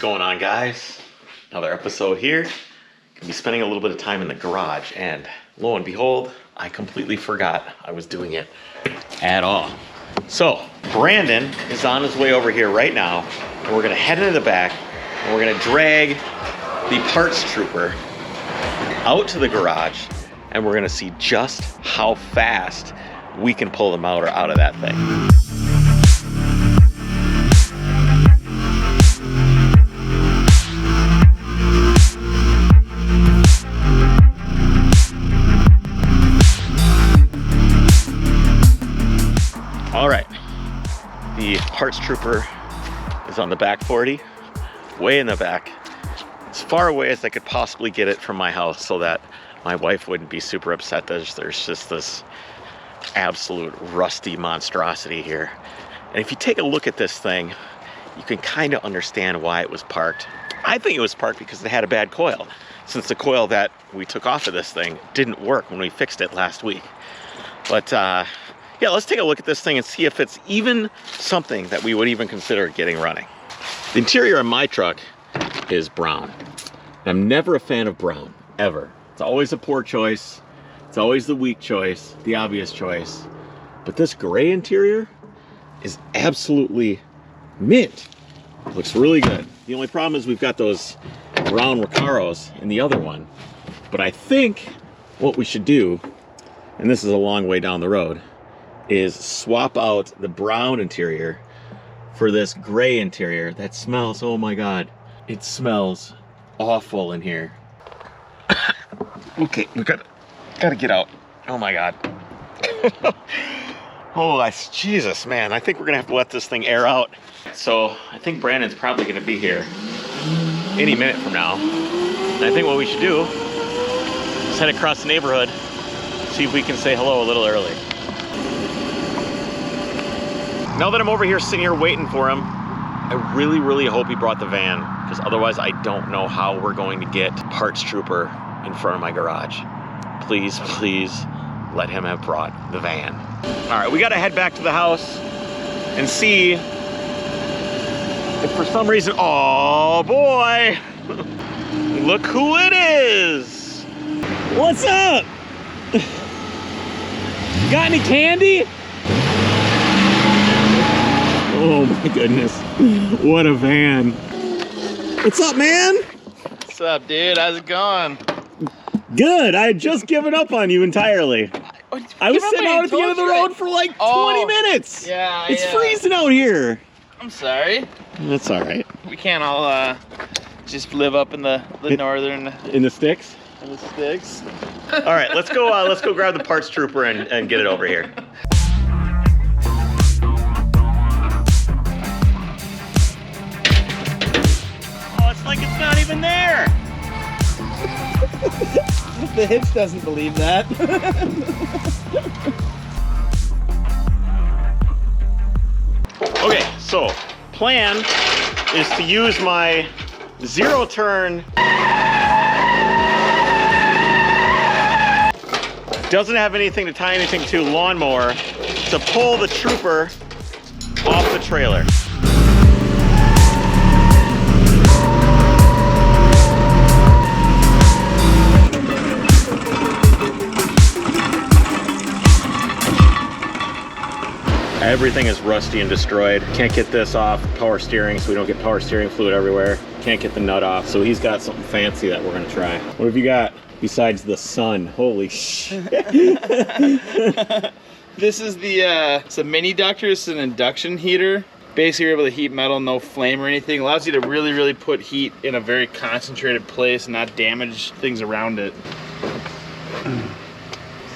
going on, guys? Another episode here. Gonna be spending a little bit of time in the garage, and lo and behold, I completely forgot I was doing it at all. So Brandon is on his way over here right now, and we're gonna head into the back and we're gonna drag the parts trooper out to the garage, and we're gonna see just how fast we can pull the motor out of that thing. All right, the parts trooper is on the back 40, way in the back, as far away as I could possibly get it from my house so that my wife wouldn't be super upset that there's just this absolute rusty monstrosity here. And if you take a look at this thing, you can kind of understand why it was parked. I think it was parked because it had a bad coil, since the coil that we took off of this thing didn't work when we fixed it last week. But yeah, let's take a look at this thing and see if it's even something that we would even consider getting running. The interior of my truck is brown. I'm never a fan of brown, ever. It's always a poor choice. It's always the weak choice, the obvious choice. But this gray interior is absolutely mint. It looks really good. The only problem is we've got those brown Recaros in the other one. But I think what we should do, and this is a long way down the road, is swap out the brown interior for this gray interior that smells, oh my God, it smells awful in here. Okay, we gotta get out. Oh my God. Oh, Jesus, man, I think we're gonna have to let this thing air out. So I think Brandon's probably gonna be here any minute from now. And I think what we should do is head across the neighborhood, see if we can say hello a little early. Now that I'm over here sitting here waiting for him, I really hope he brought the van, because otherwise I don't know how we're going to get parts trooper in front of my garage. Please let him have brought the van. All right, we gotta head back to the house and see if for some reason, oh boy, look who it is. What's up? Got any candy? Oh my goodness, what a van. What's up, man? What's up, dude? How's it going? Good, I had just given up on you entirely. I was sitting out at the end of the road for like 20 minutes. Yeah, it's freezing out here. I'm sorry. That's all right. We can't all just live up in the northern... In the sticks? In the sticks. All right, let's go grab the parts trooper and get it over here. Like it's not even there. The hitch doesn't believe that. Okay, so plan is to use my zero turn. Doesn't have anything to tie anything to lawnmower to pull the trooper off the trailer. Everything is rusty and destroyed. Can't get this off power steering, so we don't get power steering fluid everywhere. Can't get the nut off, so he's got something fancy that we're gonna try. What have you got besides the sun? Holy shit. This is it's a mini ductor. It's an induction heater. Basically, you're able to heat metal, no flame or anything. Allows you to really put heat in a very concentrated place and not damage things around it.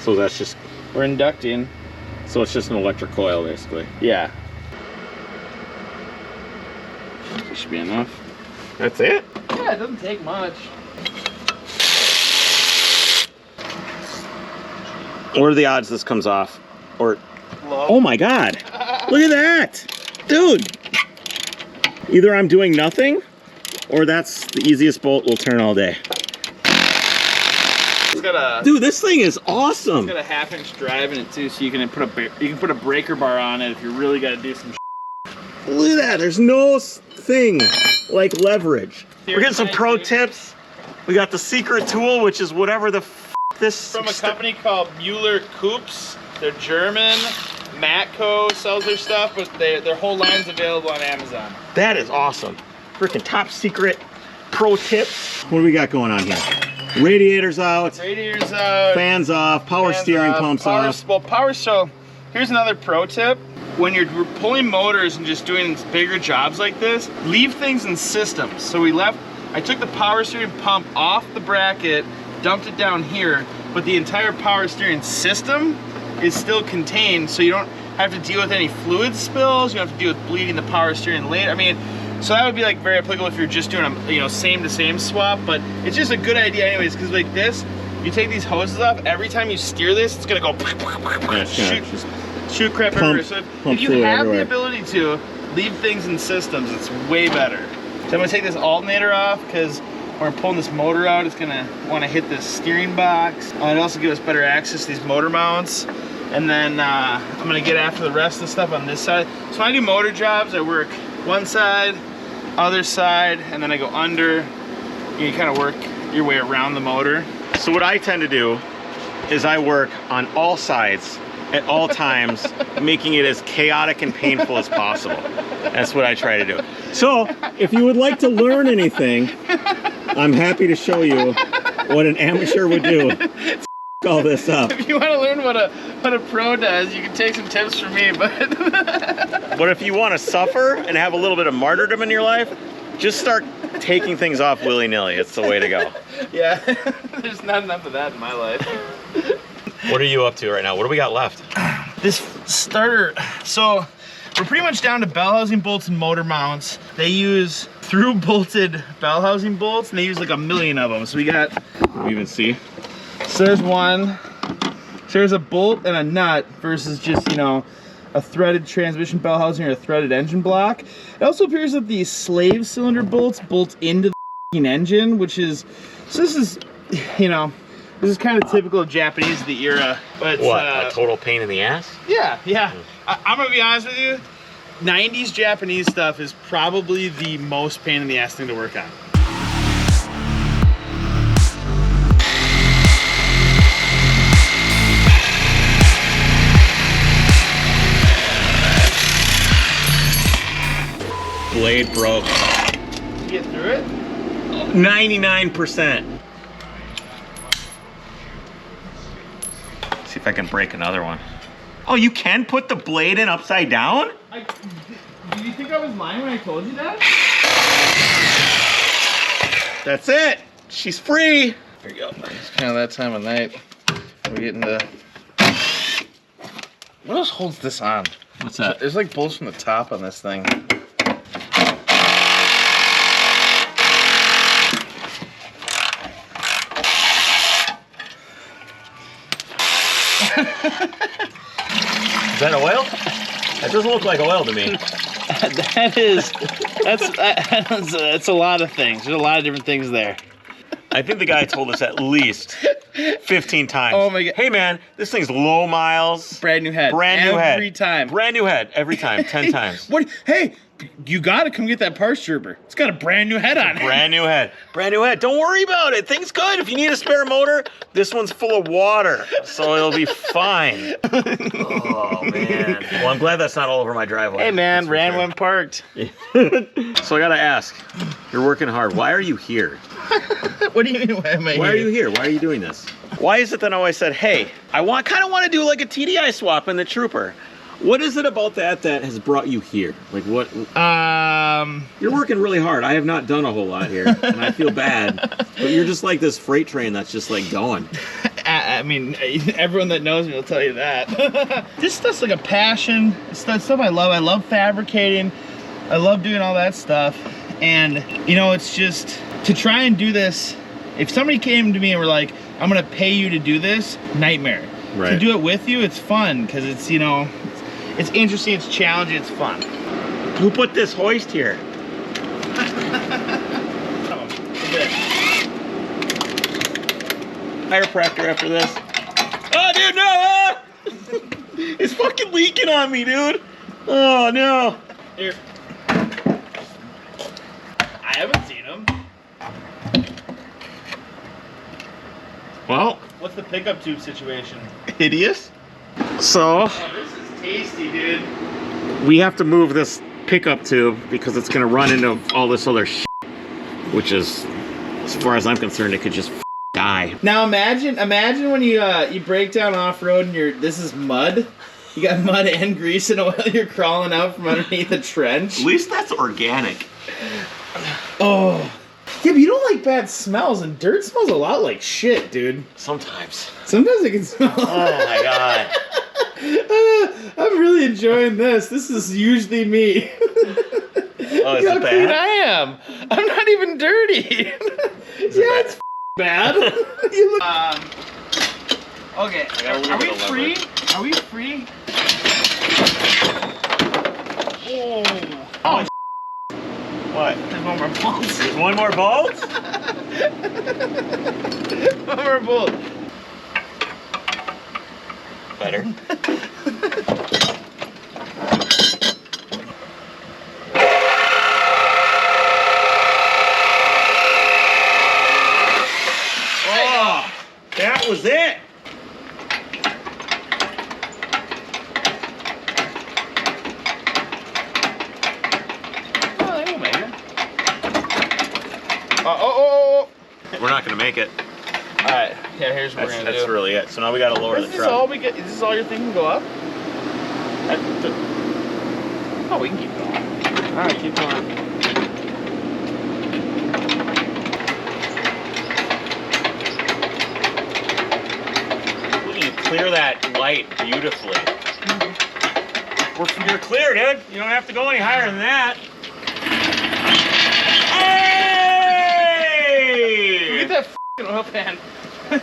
So that's just... We're inducting. So it's just an electric coil, basically. Yeah. That should be enough. That's it? Yeah, it doesn't take much. What are the odds this comes off? Or... Low. Oh my God! Look at that! Dude! Either I'm doing nothing, or that's the easiest bolt we'll turn all day. It's got a... Dude, this thing is awesome! It's got a 1/2-inch drive in it too, so you can put a breaker bar on it if you really got to do some Look at that. There's no thing like leverage. We're getting some pro tips. We got the secret tool, which is whatever the f this... From a company called Mueller Coops. They're German. Matco sells their stuff, but their whole line's available on Amazon. That is awesome. Freaking top secret pro tips. What do we got going on here? Radiators out. Radiators out. Fans off. Power steering pumps off. Well, so here's another pro tip. When you're pulling motors and just doing bigger jobs like this, leave things in systems. So I took the power steering pump off the bracket, dumped it down here, but the entire power steering system is still contained, so you don't have to deal with any fluid spills. You don't have to deal with bleeding the power steering later. I mean, so that would be like very applicable if you're just doing a same to same swap, but it's just a good idea anyways, because like this, you take these hoses off, every time you steer this, it's gonna go shoot crap everywhere. So if you have the ability to leave things in systems, it's way better. So I'm gonna take this alternator off, because when we're pulling this motor out, it's gonna want to hit this steering box. It also gives us better access to these motor mounts. And then I'm gonna get after the rest of the stuff on this side. So when I do motor jobs, I work one side, other side, and then I go under. You kind of work your way around the motor. So what I tend to do is I work on all sides at all times, making it as chaotic and painful as possible. That's what I try to do. So if you would like to learn anything, I'm happy to show you what an amateur would do. All this up. If you want to learn what a pro does, you can take some tips from me, but if you want to suffer and have a little bit of martyrdom in your life, just start taking things off willy-nilly. It's the way to go. Yeah, there's not enough of that in my life. What are you up to right now? What do we got left? This starter, so we're pretty much down to bell housing bolts and motor mounts. They use through bolted bell housing bolts, and they use like 1 million of them. So we got, you even see, so there's one. So there's a bolt and a nut versus just, a threaded transmission bell housing or a threaded engine block. It also appears that these slave cylinder bolts bolt into the engine, which is, so this is, this is kind of typical of Japanese of the era. But what, a total pain in the ass? Yeah. I'm gonna be honest with you, 90s Japanese stuff is probably the most pain in the ass thing to work on. Blade broke. Did you get through it? 99%. See if I can break another one. Oh, you can put the blade in upside down? Did you think I was lying when I told you that? That's it. She's free. There you go. It's kind of that time of night. We're getting to... What else holds this on? What's that? There's like bolts from the top on this thing. Is that oil? That doesn't look like oil to me. That's a lot of things. There's a lot of different things there. I think the guy told us at least 15 times. Oh my God. Hey man, this thing's low miles. Brand new head. Brand new head. Every time. Brand new head every time, 10 times. What? Hey, you gotta come get that parts trooper. It's got a brand new head on it. Brand new head. Brand new head. Don't worry about it. Thing's good. If you need a spare motor, this one's full of water, so it'll be fine. Oh man. Well, I'm glad that's not all over my driveway. Hey man, ran when parked. So I gotta ask, you're working hard. Why are you here? What do you mean? Why am I here? Why are you here? Why are you doing this? Why is it that I always said, hey, I kind of want to do like a TDI swap in the Trooper? What is it about that has brought you here? Like what? You're working really hard. I have not done a whole lot here, and I feel bad. But you're just like this freight train that's just like going. I mean, everyone that knows me will tell you that. This stuff's like a passion. It's stuff I love. I love fabricating. I love doing all that stuff. And, it's just, to try and do this, if somebody came to me and were like, I'm going to pay you to do this, nightmare. Right. To do it with you, it's fun, because it's, it's interesting, it's challenging, it's fun. Who put this hoist here? Chiropractor after this. Oh, dude, no! It's fucking leaking on me, dude. Oh, no. Here. Well, what's the pickup tube situation? hideous. So, Oh, this is tasty, dude. we have to move this pickup tube because it's gonna run into all this other shit, which is, as far as I'm concerned, it could just die. Now imagine when you break down off road and this is mud. You got mud and grease and oil. You're crawling out from underneath a trench. At least that's organic. Oh. Yeah, but you don't like bad smells, and dirt smells a lot like shit, dude. Sometimes. Sometimes it can smell. Oh my god. I'm really enjoying this. This is usually me. Oh, is Look it how clean bad? I am. I'm not even dirty. Yeah, it's bad. You look. Okay. Are we free? Are we free? Oh. What? There's one more bolt. There's one more bolt? One more bolt. Better. Oh, that was it. We're not gonna make it. Alright, yeah, here's what we're gonna do. That's really it. So now we gotta lower the truck. All we get, is this all your thing can go up? Oh, we can keep going. Alright, keep going. You clear that light beautifully. You're clear, dude. You don't have to go any higher than that. Hey! Get that f***ing oil pan. Did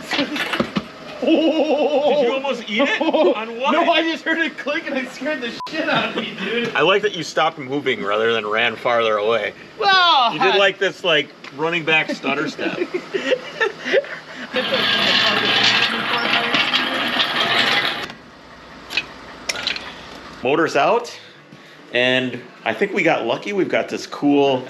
you almost eat it? On what? No, I just heard it click and I scared the shit out of me, dude. I like that you stopped moving rather than ran farther away. Well, You did like this, like, running back stutter step. Motor's out, and I think we got lucky. We've got this cool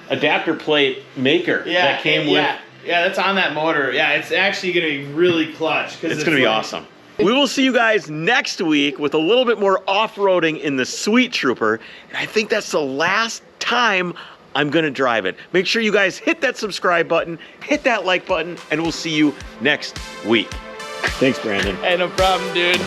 adapter plate maker that came with. Yeah, that's on that motor. Yeah, it's actually going to be really clutch. It's going to be awesome. We will see you guys next week with a little bit more off-roading in the Sweet Trooper. And I think that's the last time I'm going to drive it. Make sure you guys hit that subscribe button, hit that like button, and we'll see you next week. Thanks, Brandon. Hey, no problem, dude.